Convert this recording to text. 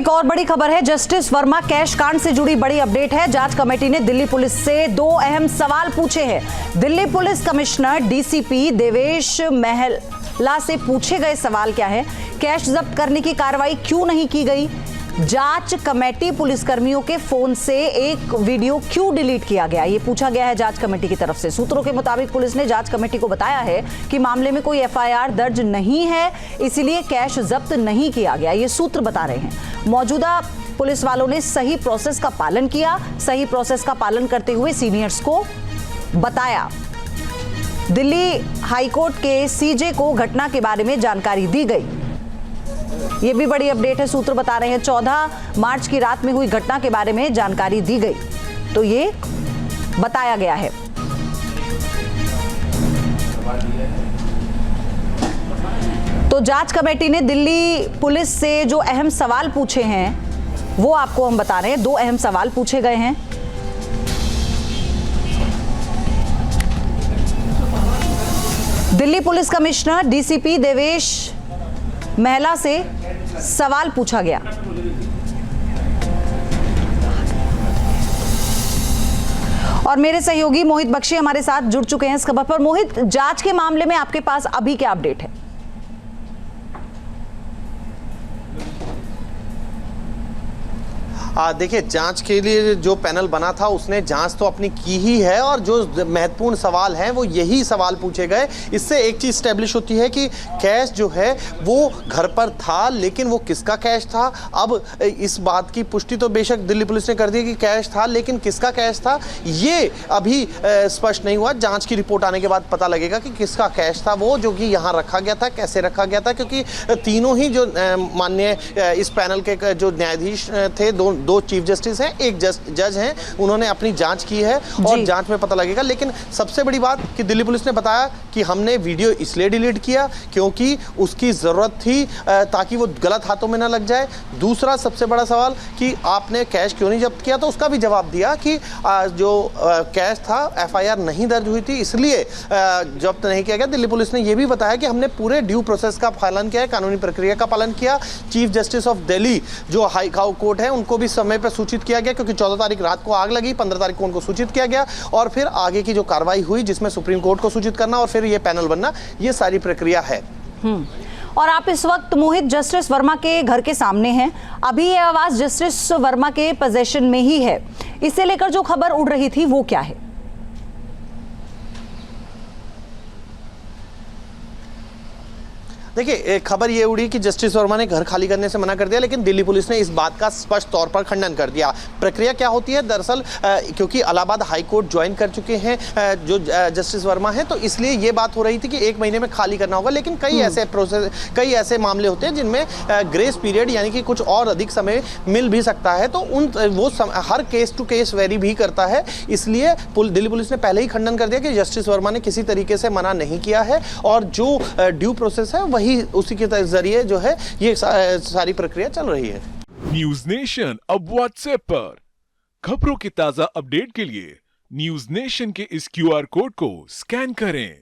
एक और बड़ी खबर है। जस्टिस वर्मा कैश कांड से जुड़ी बड़ी अपडेट है। जांच कमेटी ने दिल्ली पुलिस से दो अहम सवाल पूछे हैं। Delhi police commissioner DCP Devesh महला से पूछे गए सवाल क्या है? कैश जब्त करने की कार्रवाई क्यों नहीं की गई? जांच कमेटी पुलिसकर्मियों के फोन से एक वीडियो क्यों डिलीट किया गया, ये पूछा गया है जांच कमेटी की तरफ से। सूत्रों के मुताबिक पुलिस ने जांच कमेटी को बताया है कि मामले में कोई एफआईआर दर्ज नहीं है, इसलिए कैश जब्त नहीं किया गया, ये सूत्र बता रहे हैं। मौजूदा पुलिस वालों ने सही प्रोसेस का पालन किया, सही प्रोसेस का पालन करते हुए सीनियर्स को बताया। दिल्ली हाईकोर्ट के सीजे को घटना के बारे में जानकारी दी गई। ये भी बड़ी अपडेट है। सूत्र बता रहे हैं 14 मार्च की रात में हुई घटना के बारे में जानकारी दी गई, तो ये बताया गया है। तो जांच कमेटी ने दिल्ली पुलिस से जो अहम सवाल पूछे हैं वो आपको हम बता रहे हैं। दो अहम सवाल पूछे गए हैं। Delhi police commissioner DCP Devesh महला से सवाल पूछा गया। और मेरे सहयोगी मोहित बख्शी हमारे साथ जुड़ चुके हैं इस खबर पर। मोहित, जांच के मामले में आपके पास अभी क्या अपडेट है? देखिए, जांच के लिए जो पैनल बना था उसने जांच तो अपनी की ही है, और जो महत्वपूर्ण सवाल हैं वो यही सवाल पूछे गए। इससे एक चीज़ स्टैब्लिश होती है कि कैश जो है वो घर पर था, लेकिन वो किसका कैश था? अब इस बात की पुष्टि तो बेशक दिल्ली पुलिस ने कर दी कि कैश था, लेकिन किसका कैश था ये अभी स्पष्ट नहीं हुआ। जाँच की रिपोर्ट आने के बाद पता लगेगा कि किसका कैश था वो, जो कि यहाँ रखा गया था, कैसे रखा गया था। क्योंकि तीनों ही जो माननीय इस पैनल के जो न्यायाधीश थे, दो चीफ जस्टिस हैं, एक जज हैं, उन्होंने अपनी जांच की है और जांच में पता लगेगा। लेकिन सबसे बड़ी बात कि दिल्ली पुलिस ने बताया कि हमने वीडियो इसलिए डिलीट किया क्योंकि उसकी ज़रूरत थी ताकि वो गलत हाथों में ना लग जाए। दूसरा सबसे बड़ा सवाल कि आपने कैश क्यों नहीं जब्त किया, तो उसका भी जवाब दिया कि जो कैश था एफआईआर नहीं दर्ज हुई थी, इसलिए जब्त नहीं किया गया। दिल्ली पुलिस ने यह भी बताया कि हमने पूरे ड्यू प्रोसेस का पालन किया है, कानूनी प्रक्रिया का पालन किया। चीफ जस्टिस ऑफ दिल्ली जो हाई कोर्ट है उनको भी समय पर सूचित किया गया, क्योंकि 14 तारीख रात को आग लगी, 15 तारीख को उनको सूचित किया गया, और फिर आगे की जो कार्रवाई हुई जिसमें सुप्रीम कोर्ट को सूचित करना और फिर ये पैनल बनना, ये सारी प्रक्रिया है। और आप इस वक्त मोहित जस्टिस वर्मा के घर के सामने हैं। अभी ये आवाज जस्टिस वर्मा के पोजीशन में ही है। इसे लेकर जो खबर उड़ रही थी वो क्या है? देखिए, खबर ये उड़ी कि जस्टिस वर्मा ने घर खाली करने से मना कर दिया, लेकिन दिल्ली पुलिस ने इस बात का स्पष्ट तौर पर खंडन कर दिया। प्रक्रिया क्या होती है दरअसल, क्योंकि इलाहाबाद हाई कोर्ट ज्वाइन कर चुके हैं जो जस्टिस वर्मा हैं, तो इसलिए ये बात हो रही थी कि 1 महीने में खाली करना होगा। लेकिन कई ऐसे मामले होते हैं जिनमें ग्रेस पीरियड यानी कि कुछ और अधिक समय मिल भी सकता है, तो हर केस टू केस वेरी भी करता है। इसलिए दिल्ली पुलिस ने पहले ही खंडन कर दिया कि जस्टिस वर्मा ने किसी तरीके से मना नहीं किया है, और जो ड्यू प्रोसेस है वही उसी के जरिए जो है ये सारी प्रक्रिया चल रही है। न्यूज नेशन अब व्हाट्सएप पर खबरों की ताजा अपडेट के लिए न्यूज नेशन के इस क्यूआर कोड को स्कैन करें।